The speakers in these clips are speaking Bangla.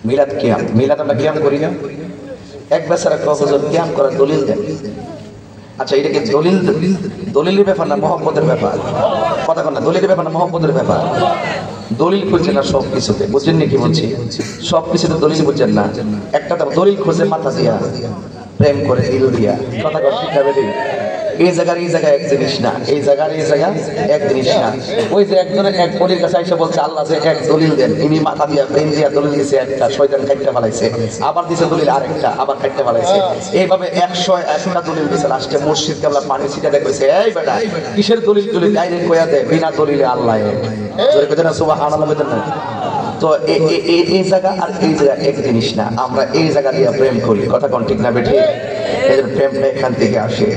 মিলাদ কিয়াম, মিলাদ আমরা কিয়াম করি না? এক বেচারা হুজুর কিয়াম করার দলিল দেন। আচ্ছা এটা কি দলিল, দলিলের ব্যাপার না মহব্বতের ব্যাপার? কথা কন না, দলিলের ব্যাপার না মহব্বতের ব্যাপার? দলিল খুঁজছে না সব কিছুতে, বুঝছেন কি বলছি? সব কিছুতে দলিল বুঝছেন না। একটা তো দলিল খুঁজে মাথা দিয়া, প্রেম করে দিল দিয়া। কথা কন শিখাবে দিন। এই জায়গার এই জায়গায় এক জিনিস না, এই জায়গার এই জায়গা এক জিনিস না। ওই যে একজনের এক বলির কাছে এসে বলছে আল্লাহ যে এক দলিল দেন, ইনি মাথা দিয়া প্রেম দিয়া দলিল দিয়েছে একটা, শয়তান কাটতে ফেলাইছে, আবার দিছে দলিল আরেকটা, আবার কাটতে ফেলাইছে। এইভাবে 101টা দলিল দিয়েছে। লাস্টে মুর্শিদ কেবলা পানি ছিটা দিয়ে কইছে, এই বেটা কিসের দলিল দলিল ডাইরেক্ট কইয়া দে, বিনা দলিলে আল্লাহ এক। জোরে কইতে না সুবহানাল্লাহ বলতেন না? তো এই জায়গা আর এই জায়গা এক জিনিস না। আমরা এই জায়গা দিয়ে প্রেম করি, কথা কোন ঠিক না বেঠি? এদের প্রেমটা এখান থেকে আসে।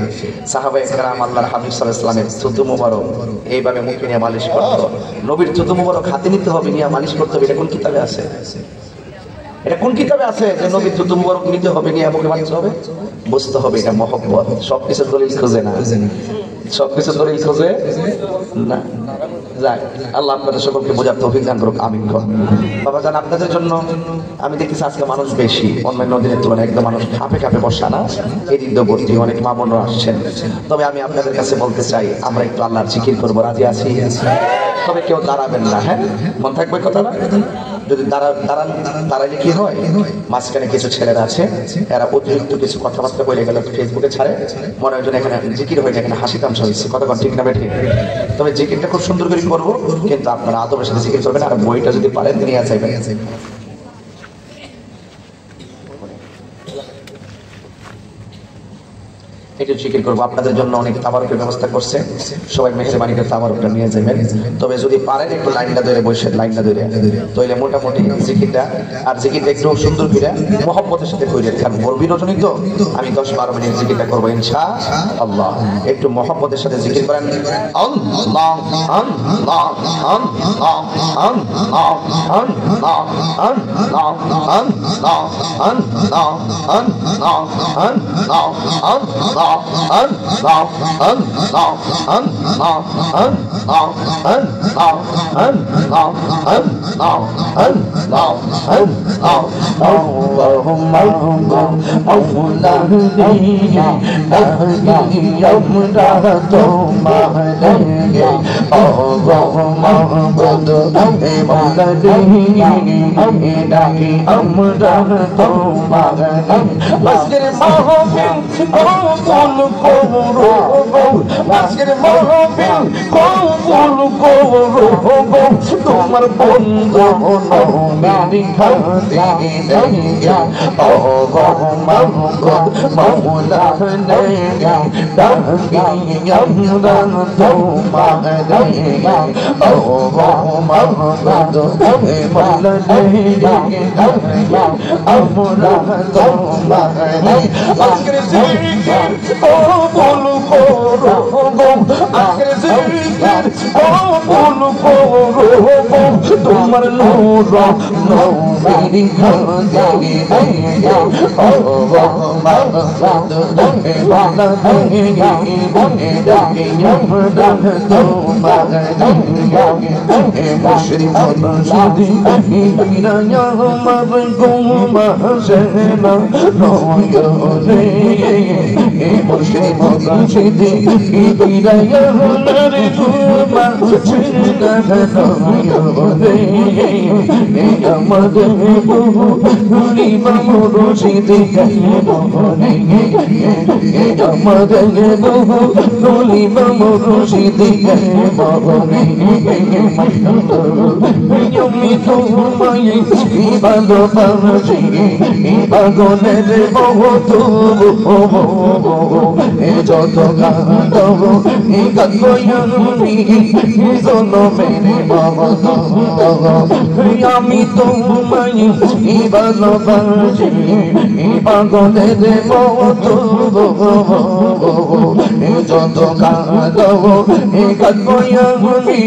সাহাবায়ে কেরাম আল্লাহর হাবিব সাল্লাল্লাহু আলাইহি ওয়াসাল্লামের থুতু মুবারক এইভাবে মুখে নিয়ে মালিশ করত। নবীর থুতু মুবারক হাতে নিতে হবে, নিয়ে মালিশ করতে হবে। এটা কোন কিতাবে আছে? এটা কোন কিতাবে আছে যে নবীর থুতু মুবারক নিতে হবে, নিয়ে মুখে মালিশ হবে? বুঝতে হবে এটা মহব্বত। সবকিছু দলিল খোঁজে না, সবকিছু দলিল খোঁজে না। যাক, আল্লাহ আপনাদের সকলকে বোঝার তৌফিক দান করুক, আমিন। বাবা জান, আপনাদের জন্য আমি দেখতেছি আজকে মানুষ বেশি, অন্যান্য দিনের তুলনায় একদম মানুষ খাপে খাপে বসা না, এই দিনবর্তী অনেক মা বোনরা আসছেন। তবে আমি আপনাদের কাছে বলতে চাই, আমরা একটু আল্লাহর জিকির করবো, রাজি আছি? তবে কেউ দাঁড়াবেন না, হ্যাঁ মন থাকবে কথাটা। যদি দাঁড়ালে কি হয়, মাঝখানে কিছু ছেলেরা আছে, এরা অতিরিক্ত কিছু কথাবার্তা বলে গেলে ফেসবুকে ছাড়ে, মনে হয় এখানে জিকির হয়ে এখানে হাসি তামসা হয়েছে। কথা ঠিক না বেঠিক? তবে জিকিরটা খুব সুন্দর করে করবো, কিন্তু আপনারা আদবের সাথে জিকির করবেন। আর বইটা যদি পারেন নিয়ে যাবেন। একটু জিকির করবো। আপনাদের জন্য অনেক তাবারুকের ব্যবস্থা করছে, সবাই মেহরবানি করে তাবারুকটা নিয়ে যাবেন। তবে যদি পারেন একটু লাইনটা ধরে বসে, লাইনটা ধরে তৈলে মোটামুটি জিকিরটা, আর জিকিরটা একটু সুন্দর করে মহব্বতের সাথে করে, কারণ গর্বী রজনী তো আমি 10-12 মিনিট জিকিরটা করবো ইনশাআল্লাহ। একটু মহব্বতের সাথে জিকির করেন। আল্লাহ আল্লাহ আল্লাহ আল্লাহ আল্লাহ আল্লাহ আল্লাহ আল্লাহ আল্লাহ আল্লাহ আল্লাহ কবুল করো আজকের মাহফিল, কবুল করো তোমার বন্ধু নবী খাতে নেয়া ও গো মাওলা নেয়া ডাকি আমরা তোমারে ও গো মাওলা নেয়া আমরা তোমারে আজকের জিকির কবুল করো আজকের জিকির কবুল করো তোমার নূর নবী খাতে নেয়া ও গো মাওলা নেয়া ডাকি আমরা তোমারে মুশরিক মুশরিদি বিনায়া আমার গোমা সেনা নয়রে মুশরিক মুশরিদি বিনায়া আমার গোমা সেনা নয়রে আমাদের নুরি মুর্শিদি আমাদের নুরি মুর্শিদি আমি তোমায় ভালোবাসি পাগলের মতো যত কাঁদব কাঁদবি জনমের মতো আমি তোমায় ভালোবাসি পাগলের মতো যত কাঁদব কাঁদবি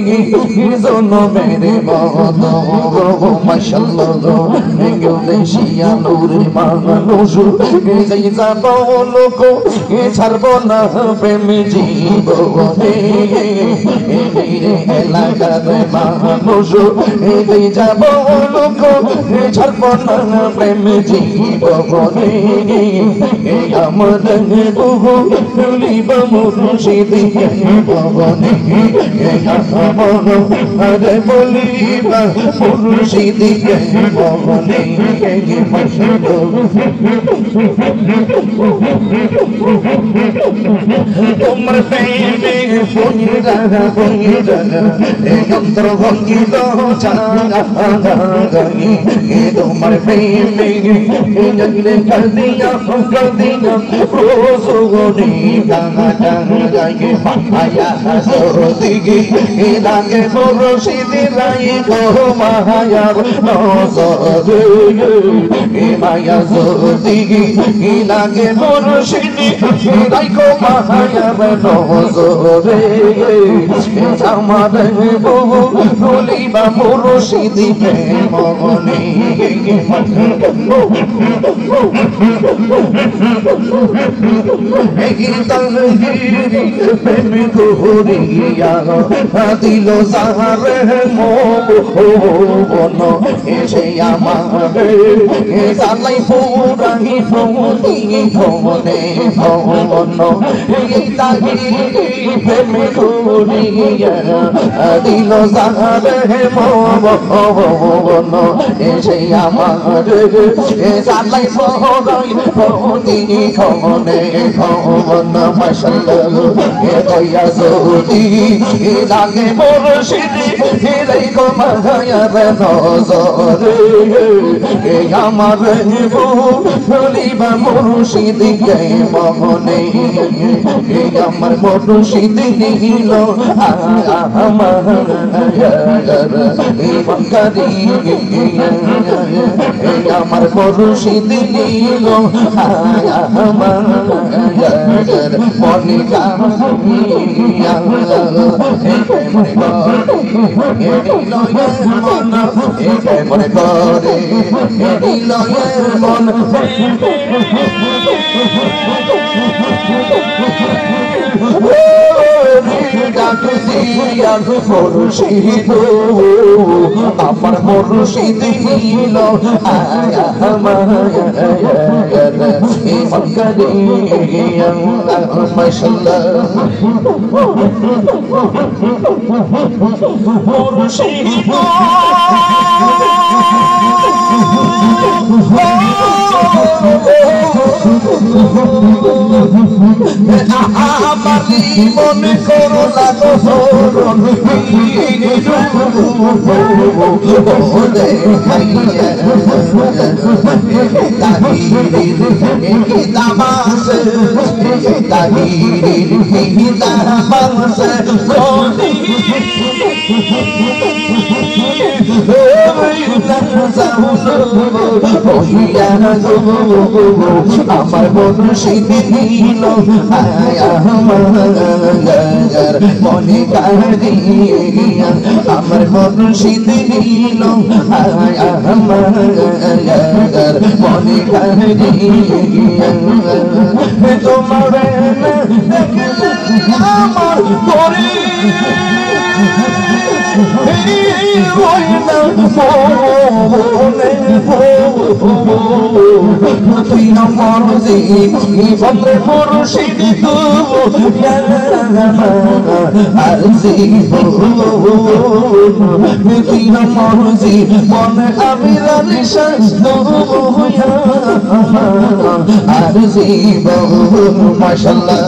জনমের মতো মাশাআল্লাহ গো দেশিয়া নূরের মানুষ যাই যাব লোক ছাড়বো না প্রেম জীবনে এলাকার মানুষ যাব লোক ছাড়বো না প্রেম জীবনে আমার বহু লিব মুর্শিদি ভবনে আরে বলিবা মুর্শিদি ভবনে তোমার প্রেমে পঞ্জা যন্ত্র ভঙ্গিত চাঙানি তোমার প্রেমে জগলে কর দিয়া রোজগনি টাঙা টাঙাই মায়া সদিগি লাগে মুর্শিদি রাই গো মায়ার নজরে মায়া সদিগি লাগে মুর্শিদি রাই গো মায়ার নজরে আমার বহু বলিবা মুর্শিদি মনে প্রেম করিয়া দিল সাহারে মন এসে আমার সালাই পুরাই ভবনে ভবন প্রেম করিয়া দিল সাহারে মন এসে আমার সালাই পুরাই ভবনে ভবন মাশাআল্লাহ দয়া যদি লাগে মুর্শিদি হেলাই গো মায়ার নজরে আমার বলিবা মুর্শিদি মনে আমার মুর্শিদি নিল আমার বাঙ্গারি আমার মুর্শিদি নিল আমার মনে কামিয়া মনে করে মন মুর্শিদ আমার মুর্শিদ নিল মাশাআল্লাহ মুর্শিদ আমারি মনে করো লাগো ফরন আমার মুর্শিদি নিল মনে কারিয়া আমার মুর্শিদি নিল মনে কারিয়া তোমার আমার করে তুই আমার জীবনে মুর্শিদ আর তুই আমার জীবনে আমি আর জীবন মাশাআল্লাহ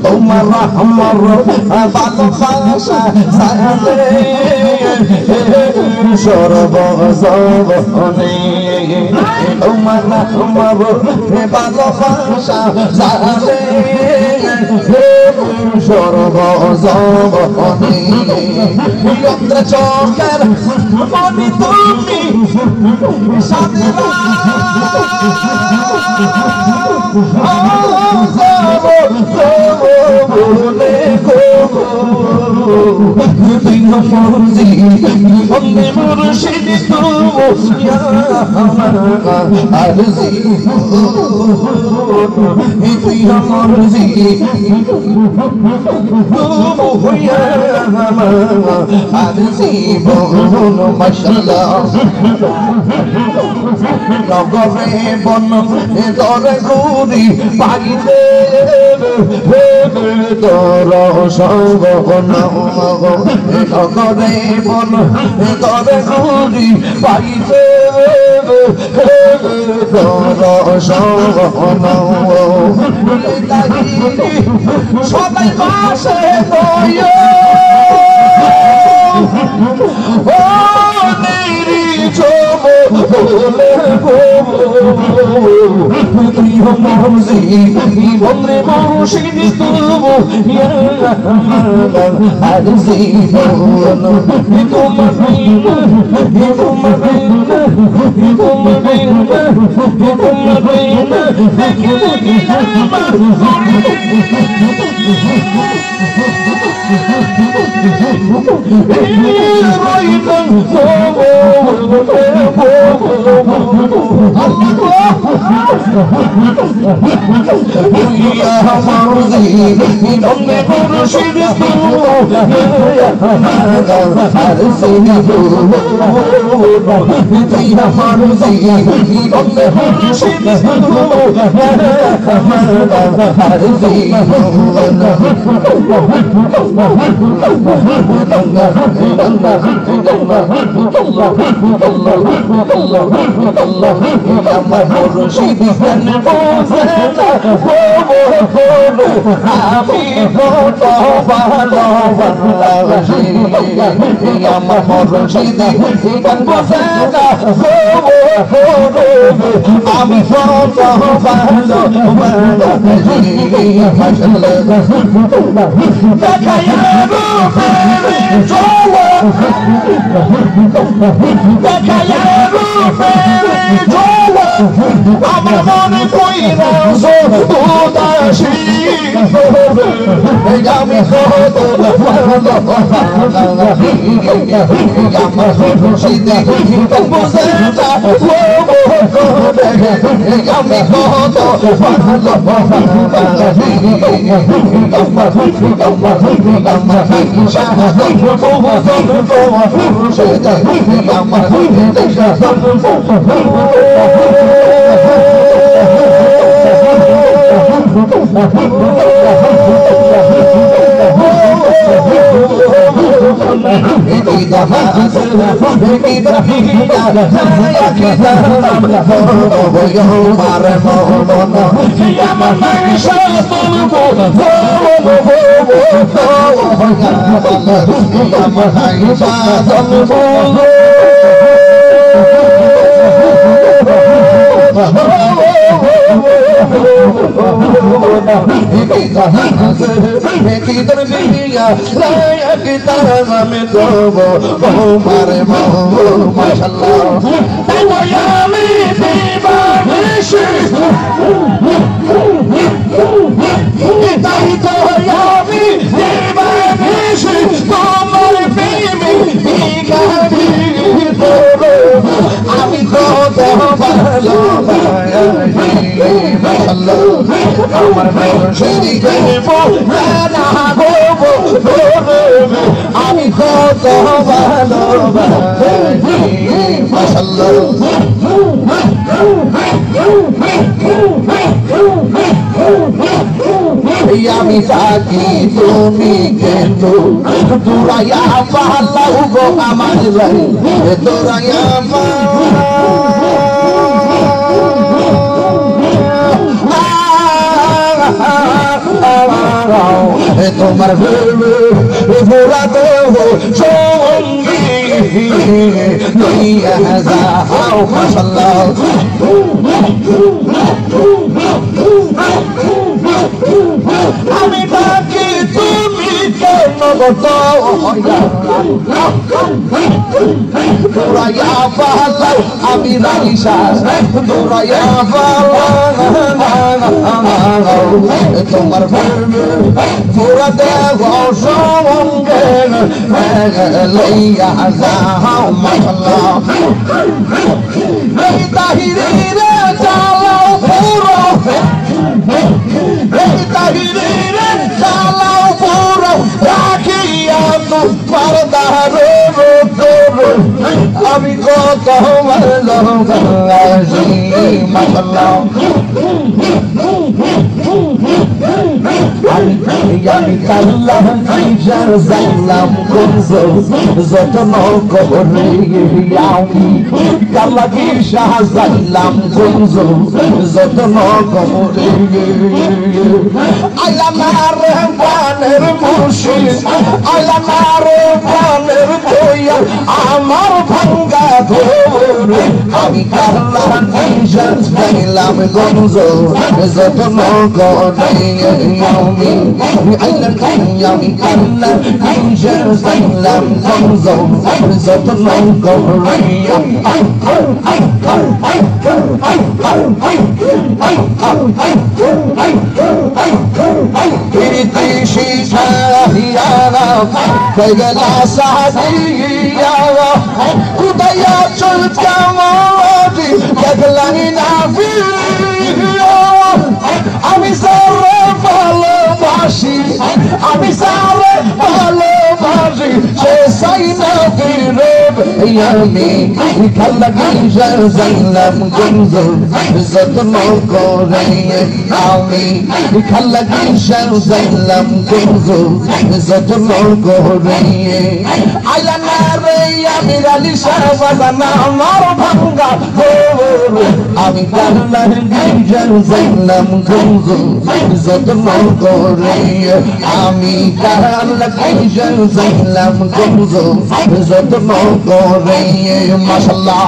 তোমার আমার ভালোবাসা সাথে সর্বজনে তোমার আমার ভালোবাসা সাথে সর্বজনে চন্দ্র চকের মনি তুমি সাথে তুই মরজি বন্দে মুর্শিদ তো ইয়া আরজি ইয়া মরজি তো ইয়া আরজি বন মাশাআল্লাহ নগরে বন দরে ঘুরি পাইতে তোর সঙ্গ নগরে বন দরে ঘুরি পাইতে তোর সঙ্গ সবাই পাশে ও নেরি চোবো বলে প্রিয় মরজি বন্দে মুর্শিদ তুবো আরজি বলো তোমার আমার মনে কইরা উদাসী আমি কত আমার খুশিতে বুঝে না আমি কত আমি কত ভালো আমার মুর্শিদকে না আমি কত ভালো মাশাআল্লাহ আমি থাকি তুমি কিন্তু দূরাইয়া পালাও গো আমার লাই দূরাইয়া তোমার পুরা দেহ সঙ্গী লইয়া যাও মাশাআল্লাহ আমি থাকি তুমি কেন দৌড়াইয়া পালা আমি রাইসাস দৌড়াইয়া পালা তোমার পুরা দেহ সঙ্গে লইয়া যাও মাশাআল্লাহ এই তাহিরের চালাও পুরো এই তাহিরের চালাও পুরো রাখিয়া তোমার দারো আমি কত ভালোবাসি মাশাআল্লাহ আমি কাল্লাহ কিজার জানলাম কুনজো যতন করে আমি কাল্লাহ কি শাহ জানলাম কুনজো যতন করে আইলা মারে বানের মুর্শিদ আইলা মারে বানের দয়া আমার ভাঙ্গা ঘোর আমি কাল্লাহ কিজার জানলাম কুনজো যতন করে আমি আইলা আমি কাল্লাহ কিজার জানলাম কুনজো যতন করে প্রীতি শিখাইয়ারা কইলা সাদিয়া খুদায়া চল কামড়ি দেখলানি না আমি সারে ভালোবাসি আমি সারে ভালোবাসি সে সাই না বিরোধ আমি খাল্লা কিজার জানলাম কুনজো যতন করে আমি খাল্লা কিজার জানলাম কুনজো যতন করে আইলা না রে আমি আলী শাহ বাজানা আমার ভাঙ্গা আমি খাল্লা কিজার জানলাম কুনজো যতন করে আমি খাল্লা কিজার জানলাম কুনজো যতন করে মাশাআল্লাহ